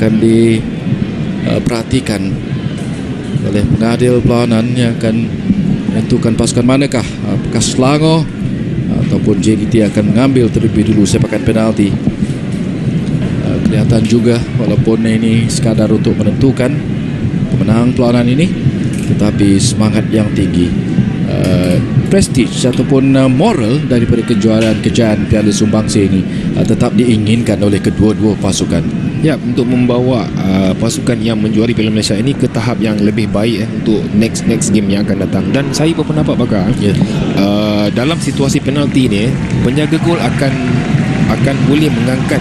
akan diperhatikan oleh pengadil perlawanan yang akan menentukan pasukan manakah, apakah Selangor ataupun JDT akan mengambil terlebih dulu sepakan penalti. Kelihatan juga walaupun ini sekadar untuk menentukan pemenang perlawanan ini, tetapi semangat yang tinggi, prestige ataupun moral daripada kejuaraan kejayaan Piala Sumbangsi ini tetap diinginkan oleh kedua-dua pasukan. Ya, untuk membawa pasukan yang menjuari Piala Malaysia ini ke tahap yang lebih baik untuk next game yang akan datang. Dan saya berpendapat bakal dalam situasi penalti ini, penjaga gol akan boleh mengangkat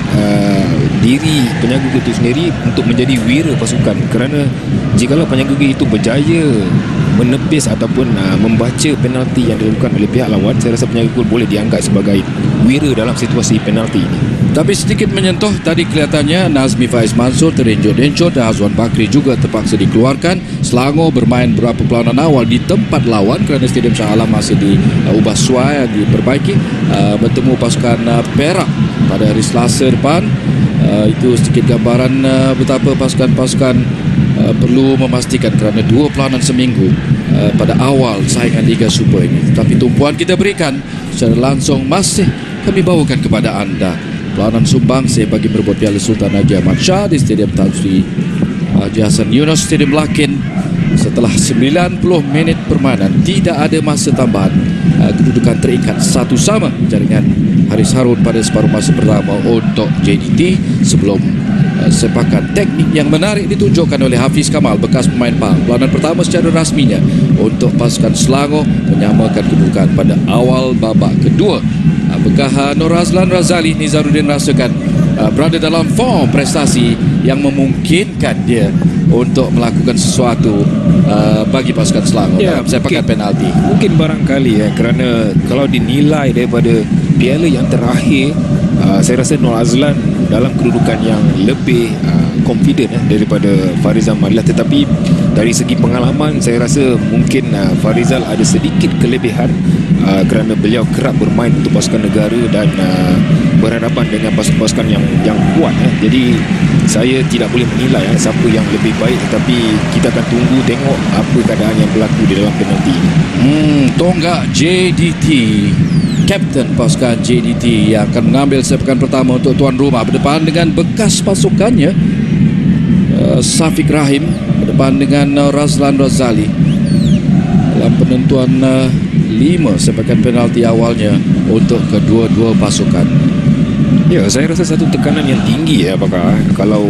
diri penjaga gol itu sendiri untuk menjadi wira pasukan, kerana jikalau penjaga gol itu berjaya menepis ataupun membaca penalti yang dilakukan oleh pihak lawan, saya rasa penjaga gol boleh dianggap sebagai wira dalam situasi penalti ini. Tapi sedikit menyentuh tadi kelihatannya Nazmi Faiz Mansur terencot-encot dan Azwan Bakri juga terpaksa dikeluarkan. Selangor bermain beberapa perlawanan awal di tempat lawan kerana Stadium Shah Alam masih diubah suai, diperbaiki, bertemu pasukan Perak pada hari Selasa depan. Itu sedikit gambaran betapa pasukan-pasukan perlu memastikan kerana dua perlawanan seminggu pada awal saingan Liga Super ini. Tapi tumpuan kita berikan secara langsung masih kami bawakan kepada anda perlawanan Sumbangsi bagi merebut Piala Sultan Haji Ahmad Shah di Stadium Tan Sri Haji Hassan Yunos Stadium Lakin. Setelah 90 minit permainan, tidak ada masa tambahan, kedudukan terikat satu sama jaringan Haris Harun pada separuh masa pertama untuk JDT sebelum sepakan teknik yang menarik ditunjukkan oleh Hafiz Kamal, bekas pemain Pahang. Perlawanan pertama secara rasminya untuk pasukan Selangor menyamakan kedudukan pada awal babak kedua. Apakah Nur Azlan Razali Nizaruddin rasakan berada dalam form prestasi yang memungkinkan dia untuk melakukan sesuatu bagi pasukan Selangor dalam sepakan penalti? Mungkin barangkali kerana kalau dinilai daripada piala yang terakhir, saya rasa Nur Azlan dalam kedudukan yang lebih confident daripada Farizal Maliah. Tetapi dari segi pengalaman, saya rasa mungkin Farizal ada sedikit kelebihan kerana beliau kerap bermain untuk pasukan negara dan berhadapan dengan pasukan yang kuat. Jadi saya tidak boleh menilai siapa yang lebih baik, tetapi kita akan tunggu tengok apa keadaan yang berlaku di dalam penalti ini. Tonggak JDT, kapten pasukan JDT yang akan mengambil sepakan pertama untuk tuan rumah berdepan dengan bekas pasukannya, Safiq Rahim berdepan dengan Razlan Razali dalam penentuan 5 sepakan penalti awalnya untuk kedua-dua pasukan. Ya, saya rasa satu tekanan yang tinggi apakah kalau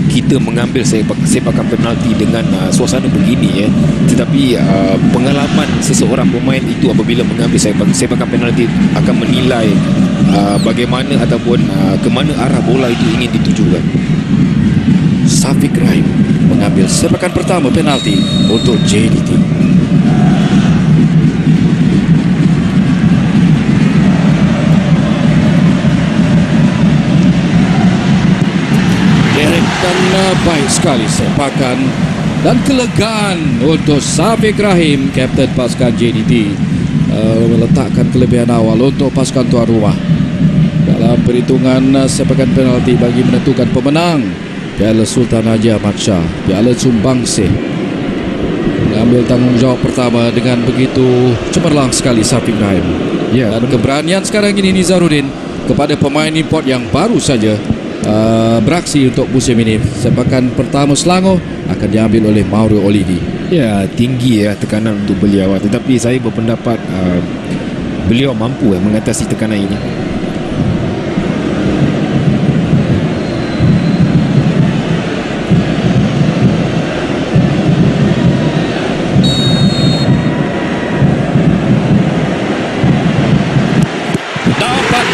kita mengambil sepakan penalti dengan suasana begini tetapi pengalaman seseorang pemain itu apabila mengambil sepakan penalti akan menilai bagaimana ataupun ke mana arah bola itu ingin ditujukan. Safiq Rahim mengambil sepakan pertama penalti untuk JDT. Dan baik sekali sepakan dan kelegaan untuk Safiq Rahim, kapten pasukan JDT, meletakkan kelebihan awal untuk pasukan tuan rumah dalam perhitungan sepakan penalti bagi menentukan pemenang Piala Sultan Haji Ahmad Shah, Piala Sumbangsi. Mengambil tanggungjawab pertama dengan begitu cemerlang sekali Safiq Rahim. Dan keberanian sekarang ini Nizaruddin kepada pemain import yang baru saja beraksi untuk musim ini. Sepakan pertama Selangor akan diambil oleh Mauro Olivi. Ya, tinggi tekanan untuk beliau, tetapi saya berpendapat beliau mampu mengatasi tekanan ini.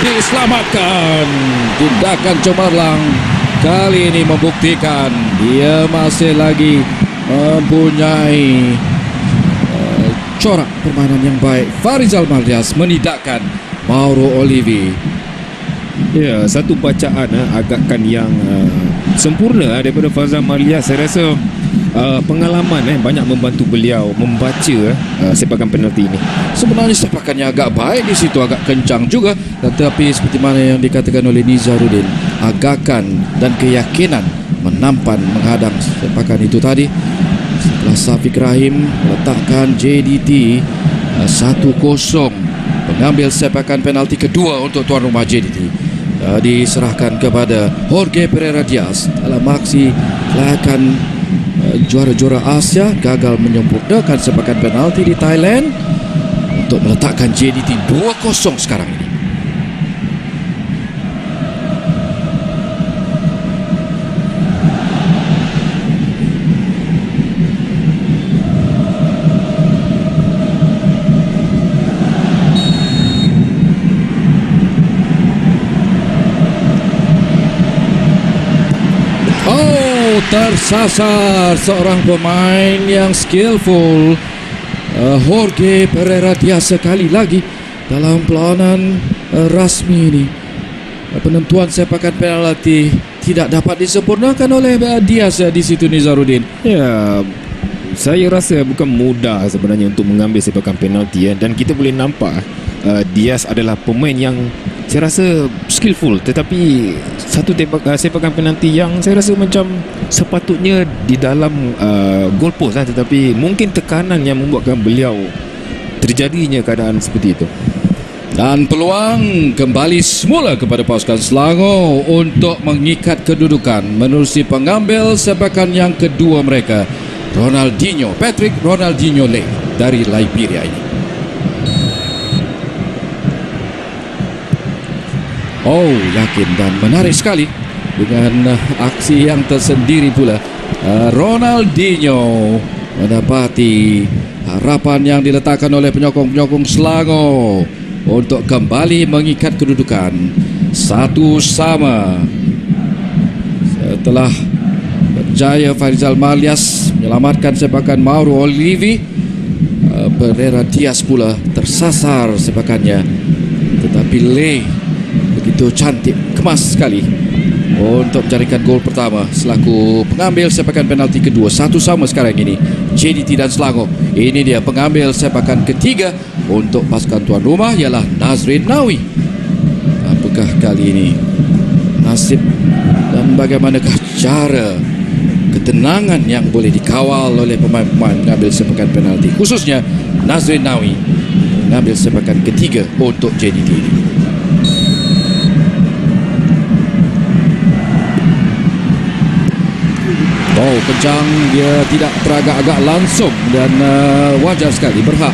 Diselamatkan. Tindakan cemerlang kali ini membuktikan dia masih lagi mempunyai corak permainan yang baik. Farizal Malias menidakkan Mauro Olivi. Ya, satu bacaan agakkan yang sempurna daripada Farizal Malias. Saya rasa pengalaman banyak membantu beliau membaca sepakan penalti ini. Sebenarnya sepakannya agak baik di situ, agak kencang juga, tetapi seperti mana yang dikatakan oleh Nizaruddin, agakan dan keyakinan menampan menghadang sepakan itu tadi. Setelah Safiq Rahim meletakkan JDT 1-0, mengambil sepakan penalti kedua untuk tuan rumah JDT. Diserahkan kepada Jorge Pereira Diaz dalam aksi kelayakan juara-juara Asia, gagal menyempurnakan sepakan penalti di Thailand untuk meletakkan JDT 2-0 sekarang ini. Tersasar seorang pemain yang skillful, Jorge Pereira Diaz sekali lagi dalam perlawanan rasmi ini. Penentuan sepakan penalti tidak dapat disempurnakan oleh Diaz di situ, Nizaruddin. Ya, saya rasa bukan mudah sebenarnya untuk mengambil sepakan penalti dan kita boleh nampak Diaz adalah pemain yang saya rasa skillful, tetapi satu sepakan penalti yang saya rasa macam sepatutnya di dalam goal post tetapi mungkin tekanan yang membuatkan beliau terjadinya keadaan seperti itu. Dan peluang kembali semula kepada pasukan Selangor untuk mengikat kedudukan menerusi pengambil sepakan yang kedua mereka, Patrick Ronaldinho Lake dari Liberia ini. Oh, yakin dan menarik sekali dengan aksi yang tersendiri pula. Ronaldinho mendapati harapan yang diletakkan oleh penyokong-penyokong Selangor untuk kembali mengikat kedudukan 1-1 setelah berjaya Farizal Malias menyelamatkan sepakan Mauro Olivi. Pereira Diaz pula tersasar sepakannya, tetapi Lei begitu cantik, kemas sekali untuk mencarikan gol pertama selaku pengambil sepakan penalti kedua. 1-1 sekarang ini JDT dan Selangor. Ini dia pengambil sepakan ketiga untuk pasukan tuan rumah, ialah Nazrin Nawi. Apakah kali ini nasib dan bagaimanakah cara ketenangan yang boleh dikawal oleh pemain-pemain mengambil sepakan penalti, khususnya Nazrin Nawi mengambil sepakan ketiga untuk JDT ini. Oh, kencang, dia tidak teragak-agak langsung dan wajar sekali, berhak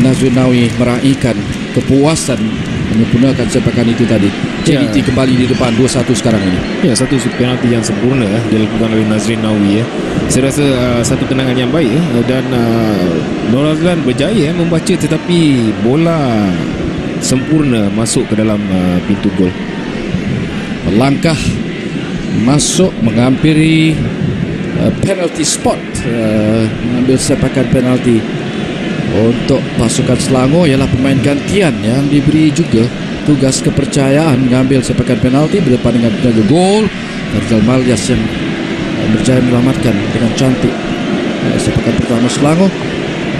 Nazrin Nawi meraihkan kepuasan menyempurnakan sepakan itu tadi. JDT kembali di depan 2-1 sekarang ini. Ya, satu penalti yang sempurna dilakukan oleh Nazrin Nawi. Saya rasa satu tenangan yang baik dan Nur Azlan berjaya membaca, tetapi bola sempurna masuk ke dalam pintu gol. Melangkah masuk menghampiri penalty spot, mengambil sepakan penalti untuk pasukan Selangor ialah pemain gantian yang diberi juga tugas kepercayaan mengambil sepakan penalti berdepan dengan penjaga gol Farizal Malias yang berjaya menyelamatkan dengan cantik sepakan pertama Selangor.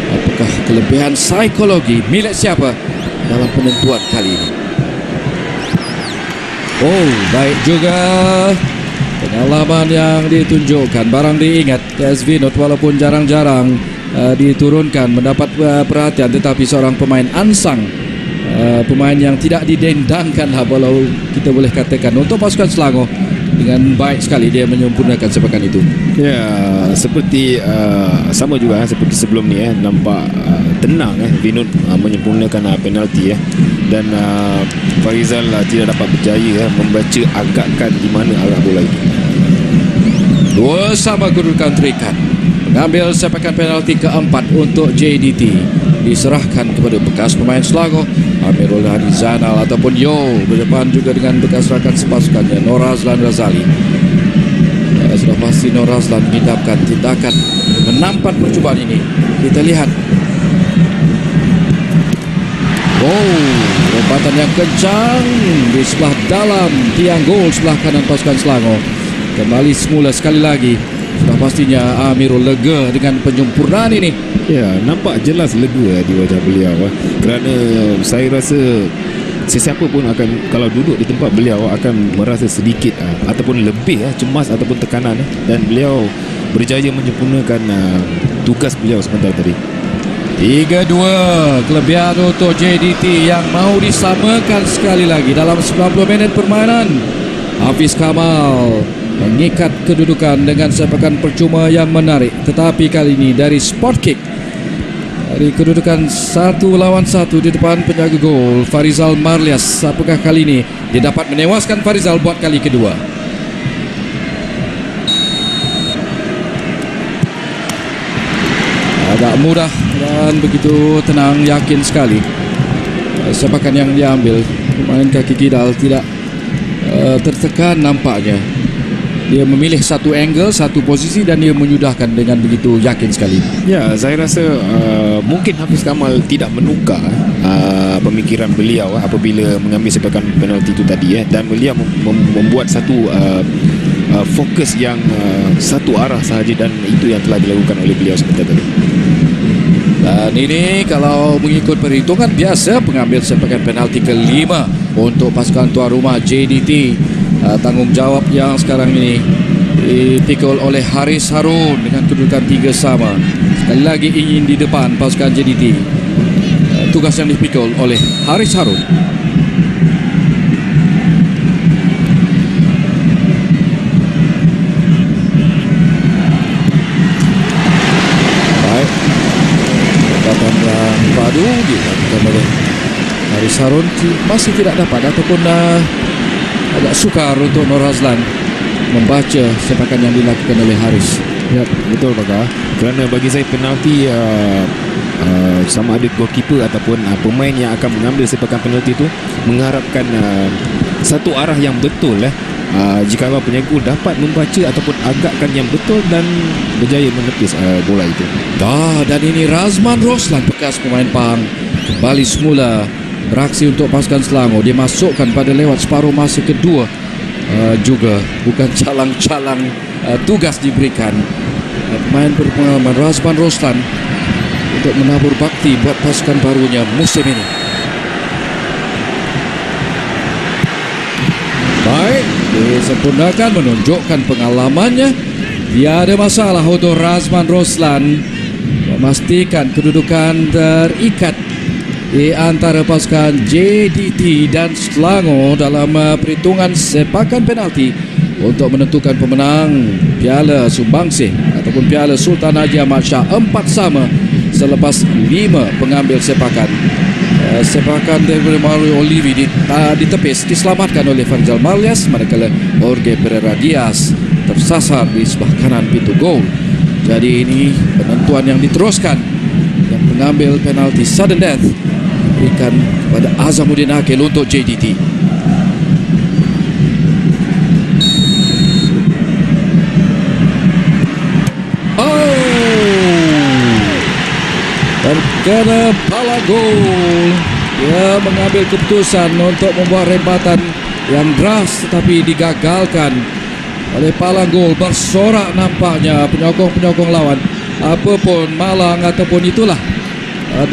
Apakah kelebihan psikologi milik siapa dalam penentuan kali ini? Oh, baik juga pengalaman yang ditunjukkan, barang diingat. PSV Not walaupun jarang-jarang diturunkan mendapat perhatian, tetapi seorang pemain ansang, pemain yang tidak didendangkan kalau kita boleh katakan, untuk pasukan Selangor. Dengan baik sekali dia menyempurnakan sepakan itu. Ya, seperti sama juga seperti sebelum ni nampak tenang Vinod menyempurnakan penalti dan Farizal tidak dapat berjaya membaca agakkan di mana arah bola itu. Dua sama kedudukan terikat. Mengambil sepakan penalti keempat untuk JDT diserahkan kepada bekas pemain Selangor, Amirul Hadi Zainal ataupun Yol, berdepan juga dengan bekas rakan sepasukannya Nur Azlan Razali. Sudah pasti Nur Azlan mengidapkan tindakan menampan percubaan ini. Kita lihat. Lompatan yang kencang di sebelah dalam tiang gol sebelah kanan pasukan Selangor. Kembali semula sekali lagi. Sudah pastinya Amirul lega dengan penyempurnaan ini. Ya, nampak jelas lega di wajah beliau kerana saya rasa sesiapa pun akan, kalau duduk di tempat beliau, akan merasa sedikit ataupun lebih cemas ataupun tekanan, dan beliau berjaya menyempurnakan tugas beliau sebentar tadi. 3-2 kelebihan untuk JDT yang mau disamakan sekali lagi dalam 90 minit permainan. Hafiz Kamal mengikat kedudukan dengan sepakan percuma yang menarik, tetapi kali ini dari spot kick. Dari kedudukan 1-1 di depan penjaga gol Farizal Marlias. Apakah kali ini dia dapat menewaskan Farizal buat kali kedua? Agak mudah dan begitu tenang, yakin sekali sepakan yang diambil. Pemain kaki kidal tidak tertekan nampaknya. Dia memilih satu angle, satu posisi, dan dia menyudahkan dengan begitu yakin sekali. Ya, saya rasa mungkin Hafiz Kamal tidak menukar pemikiran beliau apabila mengambil sepakan penalti itu tadi, dan beliau membuat satu fokus yang satu arah sahaja, dan itu yang telah dilakukan oleh beliau sebentar tadi. Dan ini kalau mengikut perhitungan biasa, pengambil sepakan penalti kelima untuk pasukan tuan rumah JDT. Tanggungjawab yang sekarang ini dipikul oleh Haris Harun dengan kedudukan 3 sama. Sekali lagi ingin di depan pasukan JDT. Tugas yang dipikul oleh Haris Harun. Baik, dapat yang padu dilakukan oleh Haris Harun, masih tidak dapat ataupun agak sukar untuk Nur Hazlan membaca sepakan yang dilakukan oleh Haris. Ya, betul Bakar. Kerana bagi saya penalti sama ada goalkeeper ataupun pemain yang akan mengambil sepakan penalti itu mengharapkan satu arah yang betul. Jika penjaga gol dapat membaca ataupun agakkan yang betul dan berjaya menepis bola itu. Dan ini Razman Roslan, bekas pemain Pahang, kembali semula beraksi untuk pasukan Selangor. Dia masukkan pada lewat separuh masa kedua juga. Bukan calang-calang tugas diberikan. Pemain berpengalaman Razman Roslan untuk menabur bakti buat pasukan barunya musim ini. Baik, disempurnakan, menunjukkan pengalamannya. Tiada masalah untuk Razman Roslan memastikan kedudukan terikat di antara pasukan JDT dan Selangor dalam perhitungan sepakan penalti untuk menentukan pemenang Piala Sumbangsih ataupun Piala Sultan Haji Ahmad Shah 4 sama selepas 5 pengambil sepakan. Sepakan dari Mario Olivi ditepis, diselamatkan oleh Farizal Marlias, manakala Jorge Pereira Diaz tersasar di sebelah kanan pintu gol. Jadi ini penentuan yang diteruskan, dan pengambil penalti sudden death berikan kepada Azamuddin Akil untuk JDT. Terkena pala gol. Dia mengambil keputusan untuk membuat rempatan yang deras, tetapi digagalkan oleh palang gol. Bersorak nampaknya penyokong-penyokong lawan. Apapun malang ataupun itulah,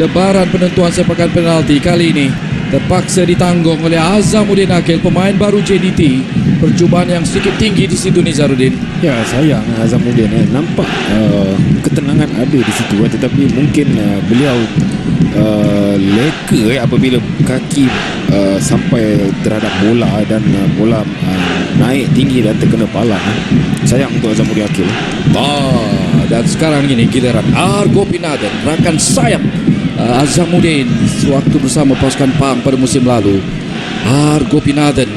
debaran penentuan sepakan penalti kali ini terpaksa ditanggung oleh Azamuddin Akil, pemain baru JDT. Percubaan yang sedikit tinggi di situ, Nizaruddin. Ya, sayang Azamuddin nampak ketenangan ada di situ, tetapi mungkin beliau leka apabila kaki sampai terhadap bola, dan bola naik tinggi dan terkena pala. Sayang untuk Azamuddin Akil. Dan sekarang ini giliran Argo Pinadan, rakan sayap Azamuddin sewaktu bersama pasukan Pahang pada musim lalu. Argo Pinadan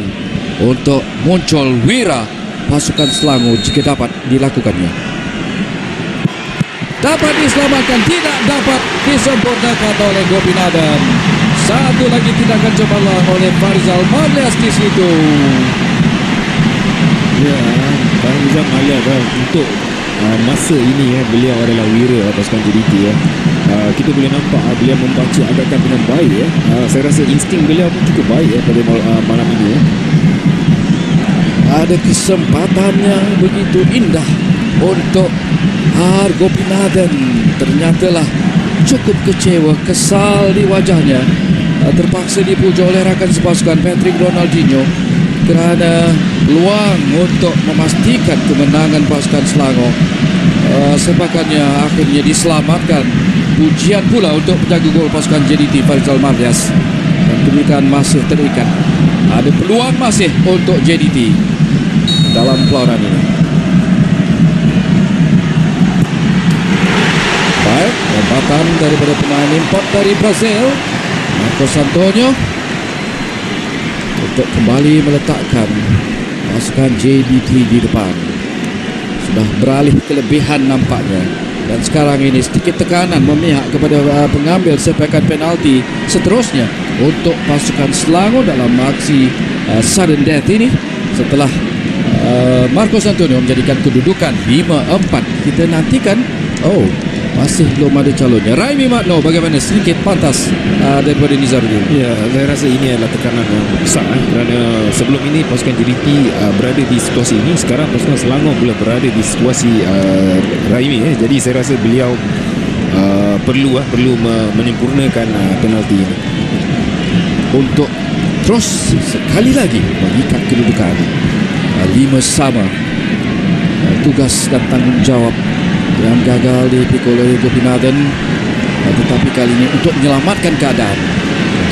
untuk muncul wira pasukan Selangor jika dapat dilakukannya. Dapat diselamatkan, tidak dapat disempurnakan oleh Gopinadan. Satu lagi tindakan cemerlang oleh Farizal Marlias di situ. Ya, Farizal Marlias untuk masa ini beliau adalah wira pasukan JDT. Kita boleh nampak beliau membaca agakkan dengan baik. Saya rasa insting beliau pun cukup baik pada malam ini. Ada kesempatan yang begitu indah untuk Argo Pinadan. Ternyatalah cukup kecewa, kesal di wajahnya. terpaksa dipuja oleh rakan sepasukan Patrick Ronaldinho kerana peluang untuk memastikan kemenangan pasukan Selangor. Sepakannya akhirnya diselamatkan. Pujian pula untuk penjaga gol pasukan JDT Farizal Mardias. Dan kedudukan masih terikat. Ada peluang masih untuk JDT dalam perlawanan ini. Baik, lompatan daripada pemain import dari Brazil, Marcos Antonio, untuk kembali meletakkan pasukan JDT di depan. Sudah beralih kelebihan nampaknya. Dan sekarang ini sedikit tekanan memihak kepada pengambil sepakan penalti seterusnya untuk pasukan Selangor dalam aksi sudden death ini setelah Marcos Antonio menjadikan kedudukan 5-4. Kita nantikan, masih belum ada calonnya. Raimi Magno bagaimana, sedikit pantas daripada Nizaruddin? Ya, saya rasa ini adalah tekanan yang besar kerana sebelum ini pasukan JDT berada di situasi ini. Sekarang pasukan Selangor pula berada di situasi Raimi. Jadi saya rasa beliau perlu menyempurnakan penalti ini untuk terus sekali lagi mengikat kedudukan 5-5. Tugas dan tanggungjawab yang gagal dipikul oleh Gopinathan, tetapi kali ini untuk menyelamatkan keadaan.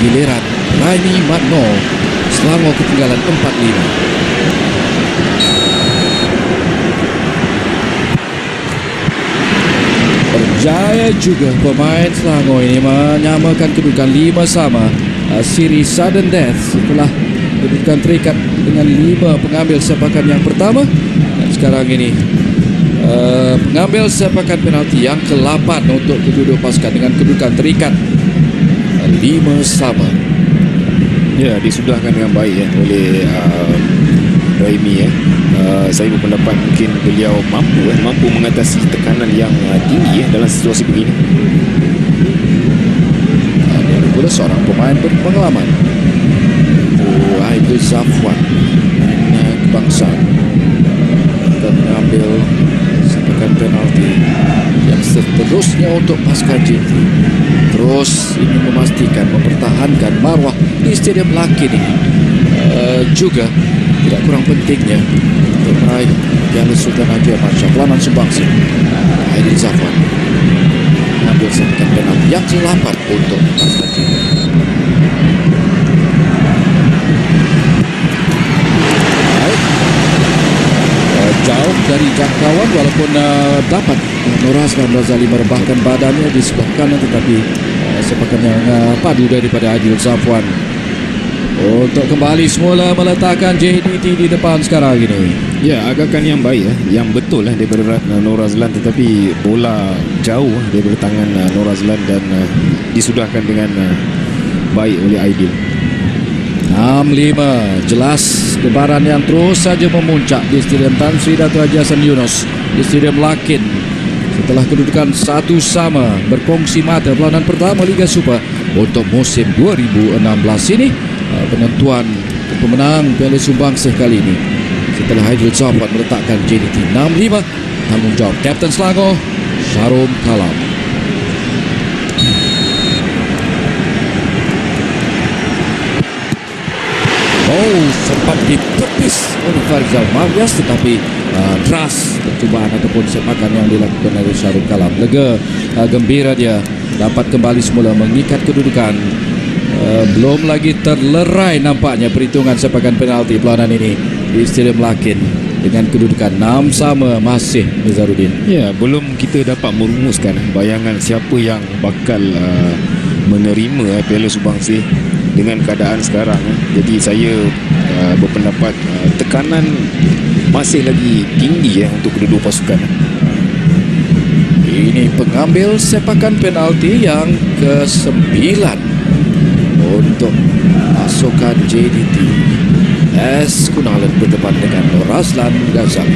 Giliran Raimi Magno, Selangor ketinggalan 4-5. Berjaya juga pemain Selangor ini menyamakan kedudukan 5-5. Siri sudden death setelah kedudukan terikat dengan 5 pengambil sepakan yang pertama. Dan sekarang ini pengambil sepakan penalti yang ke-8 untuk kedua pasukan dengan kedudukan terikat 5-5. Ya, disudahkan dengan baik oleh Raimi. Saya berpendapat mungkin beliau mampu mengatasi tekanan yang tinggi dalam situasi begini. Ada pula seorang pemain berpengalaman, Aidil Zafwan, kebangsaan, akan mengambil sepakan penalti yang seterusnya untuk pasukan JDT. Terus ingin memastikan mempertahankan marwah di Stadium Lakin ini. Juga tidak kurang pentingnya untuk meraih Piala Sultan Haji Mansyah. Pelanan Sumbangsi, Aidil Zafwan mengambil sepakan penalti yang ke-8 untuk pasukan JDT. Jauh dari jangkauan walaupun dapat Nur Azlan Razali merebahkan badannya di sebelah kanan, tetapi sepakan yang padu daripada Aidil Zafwan untuk kembali semula meletakkan JDT di depan sekarang ini. Ya, agakan yang baik yang betul daripada Nur Azlan, tetapi bola jauh daripada tangan Nur Azlan dan disudahkan dengan baik oleh Aidil. 6-5. Jelas kebaran yang terus saja memuncak di Stadium Tan Sri Dato' Haji Hassan Yunus, di Stadium Lakin. Setelah kedudukan 1-1 berkongsi mata perlawanan pertama Liga Super untuk musim 2016 ini, penentuan pemenang Piala Sumbangsi kali ini setelah Aidil Zafwan meletakkan JDT 6-5. Tanggungjawab Kapten Selangor, Sharum Kalam. Sempat ditepis oleh Farizal Mardias, tetapi deras percubaan ataupun sepakan yang dilakukan oleh Sharum Kalam. Lega, gembira dia dapat kembali semula mengikat kedudukan. Belum lagi terlerai nampaknya perhitungan sepakan penalti perlawanan ini di Stadium Lakin dengan kedudukan 6-6 masih, Nizaruddin. Ya, belum kita dapat merumuskan bayangan siapa yang bakal menerima Piala Sumbangsi dengan keadaan sekarang. Jadi saya berpendapat tekanan masih lagi tinggi untuk kedua pasukan. Ini pengambil sepakan penalti yang ke-9 untuk pasukan JDT. S. Kunalan berdepan dengan Nur Azlan Ghazali.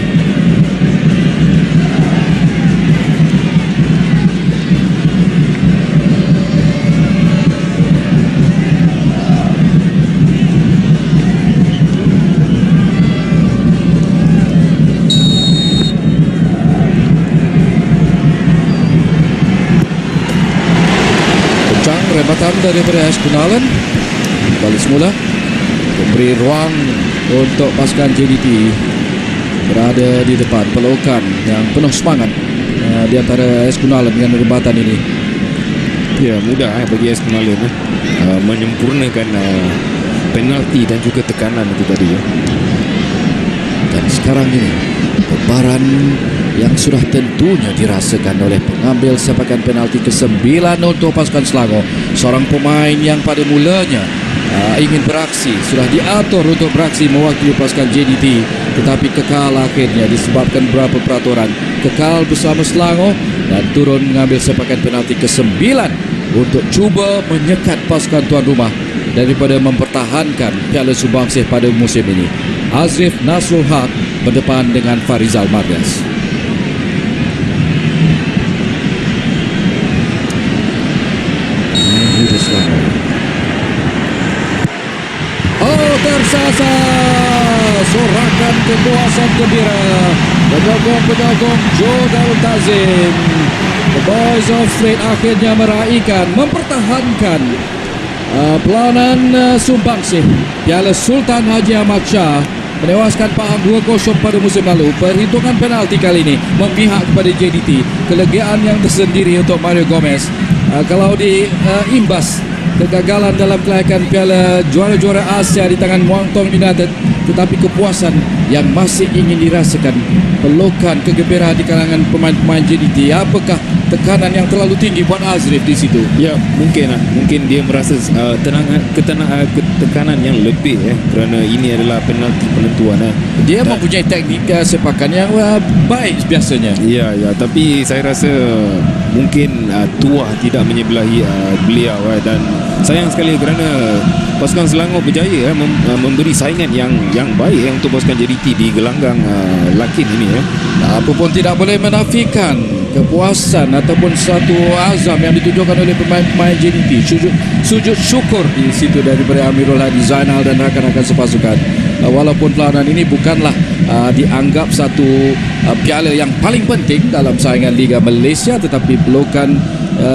perkhidmatan daripada Ash Gunalan. Balik semula, memberi ruang untuk pasukan JDT berada di depan. Pelukan yang penuh semangat di antara Ash Gunalan dengan rebatan ini. Ya, mudah bagi AS Gunalan menyempurnakan penalti dan juga tekanan itu tadi ya. Dan sekarang ini bebaran yang sudah tentunya dirasakan oleh pengambil sepakan penalti ke-9 untuk pasukan Selangor. Seorang pemain yang pada mulanya ingin beraksi, sudah diatur untuk beraksi mewakili pasukan JDT, tetapi kekal akhirnya disebabkan beberapa peraturan, kekal bersama Selangor dan turun mengambil sepakan penalti ke-9 untuk cuba menyekat pasukan tuan rumah daripada mempertahankan Piala Sumbangsi pada musim ini. Azrif Nasrul Haq berdepan dengan Farizal Mardias. Oh, tersasar! Sorakan kepuasan gembira penyokong Joe Darul Tazim. The Boys of Fred akhirnya meraihkan, mempertahankan pelawanan Sumbangsi Piala Sultan Haji Ahmad Shah, menewaskan Pahang 2-0 pada musim lalu. Perhitungan penalti kali ini memihak kepada JDT. Kelegaan yang tersendiri untuk Mario Gomez kalau diimbas kegagalan dalam kelayakan Piala Juara-Juara Asia di tangan Muang Thong United, tetapi kepuasan yang masih ingin dirasakan, pelukan kegembiraan di kalangan pemain-pemain JDT. Apakah tekanan yang terlalu tinggi buat Azrif di situ? Ya, mungkin dia merasa tekanan yang lebih kerana ini adalah penalti penentuan. Dia mempunyai teknik sepakan yang baik biasanya. Ya, tapi saya rasa mungkin tuah tidak menyebelahi beliau dan sayang sekali kerana pasukan Selangor berjaya memberi saingan yang baik untuk pasukan JDT di gelanggang Lakin ini. Apapun tidak boleh menafikan kepuasan ataupun satu azam yang ditunjukkan oleh pemain-pemain JDT. Sujud syukur di situ daripada Amirul Hadi Zainal dan rakan-rakan sepasukan. Walaupun perlawanan ini bukanlah dianggap satu piala yang paling penting dalam saingan Liga Malaysia, tetapi pelukan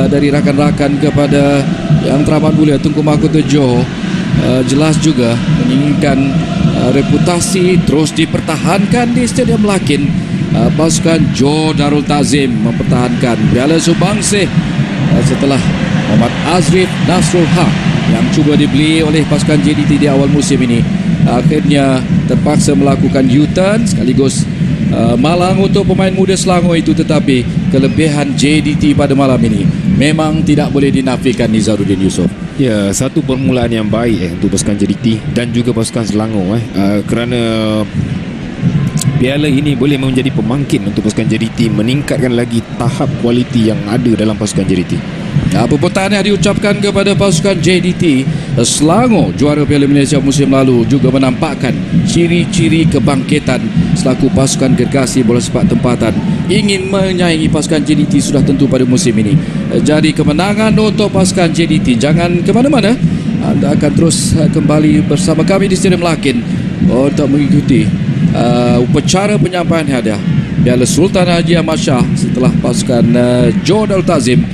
dari rakan-rakan kepada Yang Teramat Mulia Tunku Mahkota Johor jelas juga menginginkan reputasi terus dipertahankan di Stadium Lakin. Pasukan Joe Darul Tazim mempertahankan Piala Sumbangsi setelah Muhammad Azrif Nasrul Haq yang cuba dibeli oleh pasukan JDT di awal musim ini akhirnya terpaksa melakukan U-turn sekaligus malang untuk pemain muda Selangor itu. Tetapi kelebihan JDT pada malam ini memang tidak boleh dinafikan, Nizaruddin Yusof. Ya, satu permulaan yang baik untuk pasukan JDT dan juga pasukan Selangor kerana piala ini boleh menjadi pemangkin untuk pasukan JDT, meningkatkan lagi tahap kualiti yang ada dalam pasukan JDT. Apapun tahniah diucapkan kepada pasukan JDT. Selangor, juara Piala Malaysia musim lalu, juga menampakkan ciri-ciri kebangkitan selaku pasukan gergasi bola sepak tempatan. Ingin menyaingi pasukan JDT sudah tentu pada musim ini. Jadi kemenangan untuk pasukan JDT. Jangan ke mana-mana. Anda akan terus kembali bersama kami di Stadium Lakin untuk mengikuti upacara penyampaian hadiah Piala Sultan Haji Ahmad Shah setelah pasukan Joe Darul Tazim